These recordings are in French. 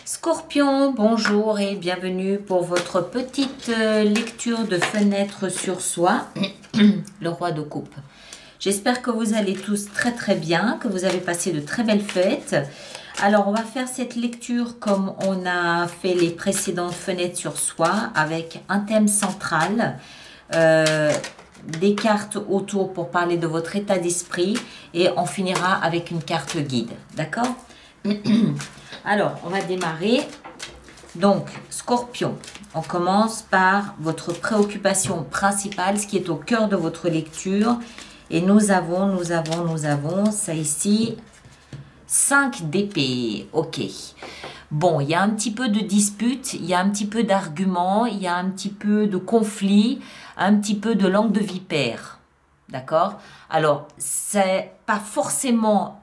Scorpion, bonjour et bienvenue pour votre petite lecture de fenêtre sur soi, le roi de coupe. J'espère que vous allez tous très très bien, que vous avez passé de très belles fêtes. Alors on va faire cette lecture comme on a fait les précédentes fenêtres sur soi avec un thème central, des cartes autour pour parler de votre état d'esprit et on finira avec une carte guide, d'accord? Alors, on va démarrer. Donc, Scorpion, on commence par votre préoccupation principale, ce qui est au cœur de votre lecture. Et nous avons, ça ici, 5 d'épée. Ok. Bon, il y a un petit peu de dispute, il y a un petit peu d'arguments, il y a un petit peu de conflit, un petit peu de langue de vipère. D'accord? Alors, c'est pas forcément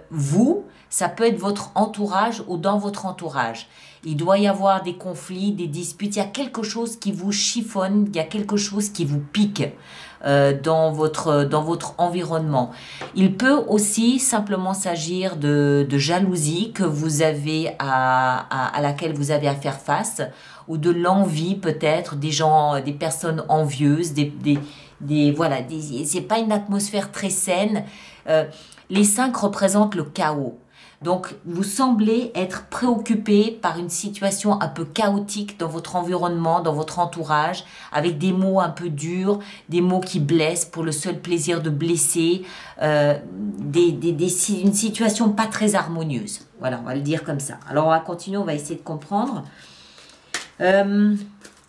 vous, ça peut être votre entourage ou dans votre entourage. Il doit y avoir des conflits, des disputes, il y a quelque chose qui vous chiffonne, il y a quelque chose qui vous pique dans votre environnement. Il peut aussi simplement s'agir de jalousie que vous avez à laquelle vous avez à faire face, ou de l'envie peut-être, des gens, des personnes envieuses, voilà, c'est pas une atmosphère très saine. Les 5 représentent le chaos. Donc, vous semblez être préoccupé par une situation un peu chaotique dans votre environnement, dans votre entourage, avec des mots un peu durs, des mots qui blessent pour le seul plaisir de blesser, une situation pas très harmonieuse. Voilà, on va le dire comme ça. Alors, on va continuer, on va essayer de comprendre. Il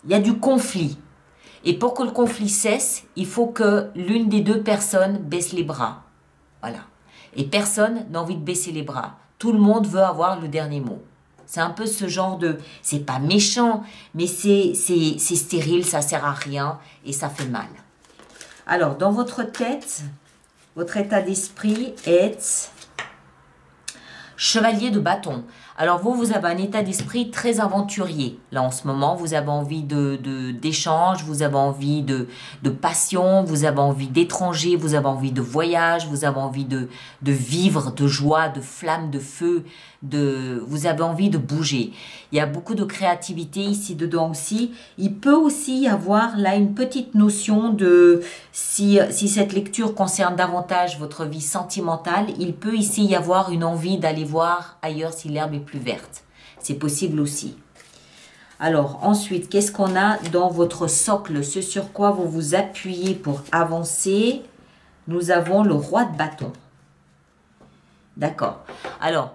y a du conflit. Et pour que le conflit cesse, il faut que l'une des deux personnes baisse les bras. Voilà. Et personne n'a envie de baisser les bras. Tout le monde veut avoir le dernier mot. C'est un peu ce genre de... C'est pas méchant, mais c'est stérile, ça sert à rien et ça fait mal. Alors, dans votre tête, votre état d'esprit est chevalier de bâton. Alors vous avez un état d'esprit très aventurier. Là, en ce moment, vous avez envie d'échange, vous avez envie de passion, vous avez envie d'étranger, vous avez envie de voyage, vous avez envie de vivre, de joie, de flamme, de feu, vous avez envie de bouger. Il y a beaucoup de créativité ici dedans aussi. Il peut aussi y avoir là une petite notion de, si cette lecture concerne davantage votre vie sentimentale, il peut ici y avoir une envie d'aller voir ailleurs si l'herbe est plus verte. C'est possible aussi. Alors ensuite, qu'est-ce qu'on a dans votre socle? Ce sur quoi vous vous appuyez pour avancer? Nous avons le roi de bâton. D'accord. Alors,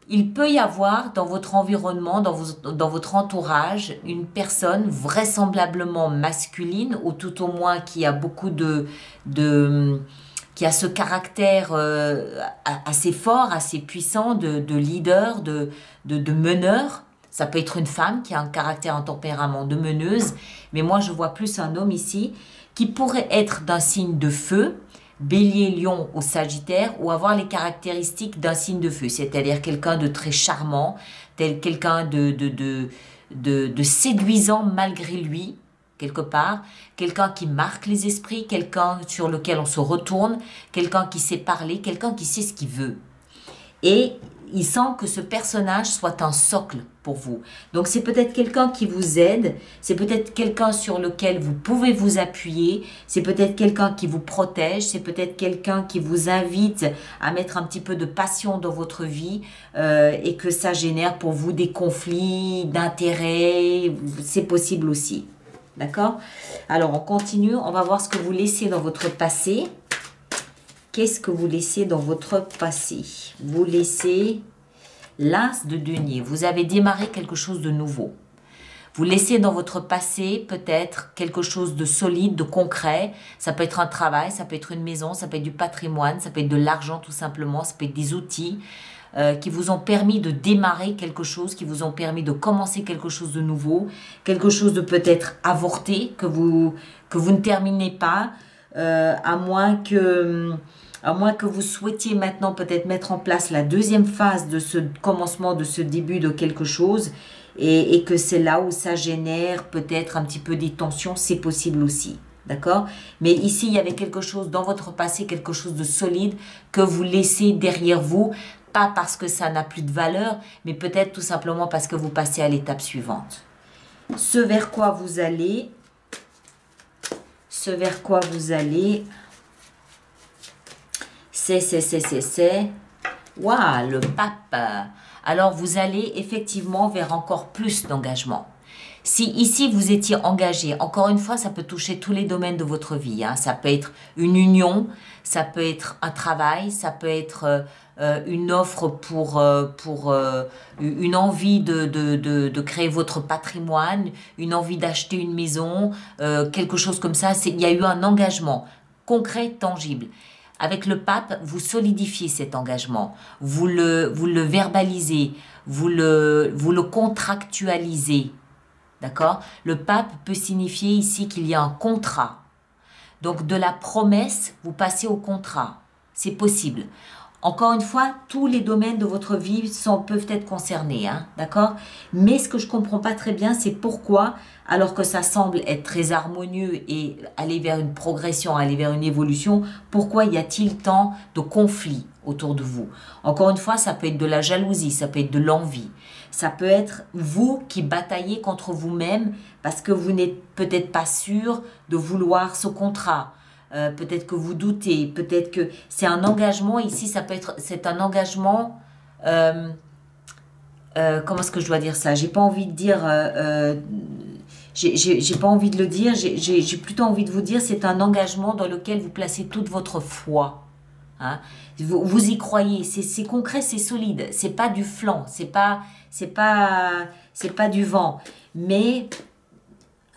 il peut y avoir dans votre environnement, dans votre entourage, une personne vraisemblablement masculine, ou tout au moins qui a beaucoup qui a ce caractère assez fort, assez puissant de leader, de meneur. Ça peut être une femme qui a un caractère, un tempérament de meneuse, mais moi je vois plus un homme ici qui pourrait être d'un signe de feu, Bélier, Lion ou Sagittaire, ou avoir les caractéristiques d'un signe de feu, c'est-à-dire quelqu'un de très charmant, quelqu'un de séduisant malgré lui, quelque part, quelqu'un qui marque les esprits, quelqu'un sur lequel on se retourne, quelqu'un qui sait parler, quelqu'un qui sait ce qu'il veut. Et il semble que ce personnage soit un socle pour vous. Donc c'est peut-être quelqu'un qui vous aide, c'est peut-être quelqu'un sur lequel vous pouvez vous appuyer, c'est peut-être quelqu'un qui vous protège, c'est peut-être quelqu'un qui vous invite à mettre un petit peu de passion dans votre vie et que ça génère pour vous des conflits d'intérêts, c'est possible aussi. D'accord? Alors on continue, on va voir ce que vous laissez dans votre passé. Qu'est-ce que vous laissez dans votre passé? Vous laissez l'as de denier. Vous avez démarré quelque chose de nouveau. Vous laissez dans votre passé peut-être quelque chose de solide, de concret. Ça peut être un travail, ça peut être une maison, ça peut être du patrimoine, ça peut être de l'argent tout simplement, ça peut être des outils qui vous ont permis de démarrer quelque chose, qui vous ont permis de commencer quelque chose de nouveau, quelque chose de peut-être avorté, que vous ne terminez pas, à moins que vous souhaitiez maintenant peut-être mettre en place la deuxième phase de ce commencement, de ce début de quelque chose, et que c'est là où ça génère peut-être un petit peu des tensions, c'est possible aussi. D'accord? Mais ici, il y avait quelque chose dans votre passé, quelque chose de solide que vous laissez derrière vous, pas parce que ça n'a plus de valeur, mais peut-être tout simplement parce que vous passez à l'étape suivante. Ce vers quoi vous allez, c'est, waouh, le pape. Alors, vous allez effectivement vers encore plus d'engagement. Si ici, vous étiez engagé, encore une fois, ça peut toucher tous les domaines de votre vie. Hein. Ça peut être une union, ça peut être un travail, ça peut être une offre pour une envie de créer votre patrimoine, une envie d'acheter une maison, quelque chose comme ça. Il y a eu un engagement concret, tangible. Avec le pape, vous solidifiez cet engagement, vous le verbalisez, vous le contractualisez. D'accord? Le pape peut signifier ici qu'il y a un contrat. Donc, de la promesse, vous passez au contrat. C'est possible. Encore une fois, tous les domaines de votre vie peuvent être concernés. Hein? D'accord? Mais ce que je ne comprends pas très bien, c'est pourquoi, alors que ça semble être très harmonieux et aller vers une progression, aller vers une évolution, pourquoi y a-t-il tant de conflits autour de vous? Encore une fois, ça peut être de la jalousie, ça peut être de l'envie. Ça peut être vous qui bataillez contre vous-même parce que vous n'êtes peut-être pas sûr de vouloir ce contrat. Peut-être que vous doutez, peut-être que c'est un engagement. Ici, c'est un engagement. Comment est-ce que je dois dire ça? J'ai pas envie de dire. J'ai pas envie de le dire. J'ai plutôt envie de vous dire, c'est un engagement dans lequel vous placez toute votre foi. Hein? Vous y croyez. C'est concret, c'est solide. C'est pas du flan. C'est pas du vent. Mais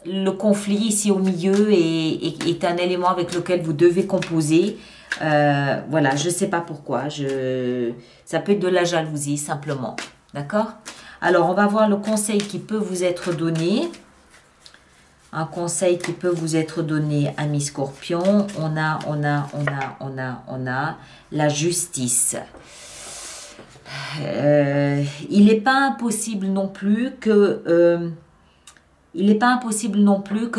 le conflit ici au milieu est un élément avec lequel vous devez composer. Voilà, je ne sais pas pourquoi. Ça peut être de la jalousie, simplement. D'accord? Alors, on va voir le conseil qui peut vous être donné. Un conseil qui peut vous être donné, amis Scorpions. On a la justice. Il n'est pas impossible non plus que...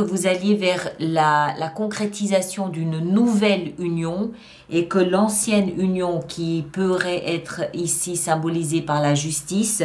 vous alliez vers la concrétisation d'une nouvelle union et que l'ancienne union qui pourrait être ici symbolisée par la justice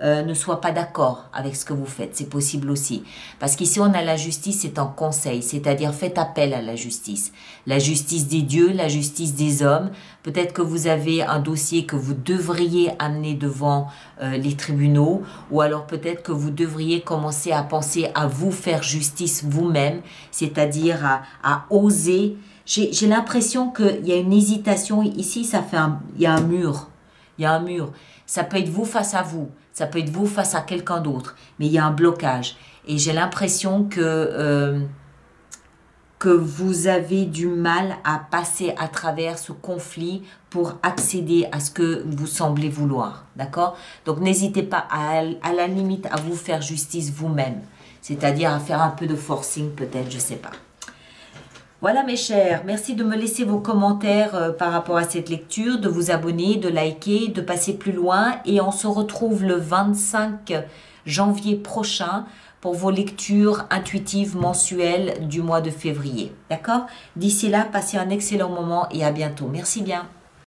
ne soit pas d'accord avec ce que vous faites. C'est possible aussi. Parce qu'ici, on a la justice, c'est un conseil, c'est-à-dire faites appel à la justice. La justice des dieux, la justice des hommes. Peut-être que vous avez un dossier que vous devriez amener devant les tribunaux, ou alors peut-être que vous devriez commencer à penser à vous faire justice vous-même, c'est-à-dire à oser. J'ai l'impression qu'il y a une hésitation. Ici, il y a un mur. Il y a un mur. Ça peut être vous face à vous. Ça peut être vous face à quelqu'un d'autre. Mais il y a un blocage. Et j'ai l'impression que vous avez du mal à passer à travers ce conflit pour accéder à ce que vous semblez vouloir. D'accord? Donc, n'hésitez pas à la limite à vous faire justice vous-même. C'est-à-dire à faire un peu de forcing peut-être, je ne sais pas. Voilà mes chers, merci de me laisser vos commentaires par rapport à cette lecture, de vous abonner, de liker, de passer plus loin et on se retrouve le 25 janvier prochain pour vos lectures intuitives mensuelles du mois de février. D'accord? D'ici là, passez un excellent moment et à bientôt. Merci bien.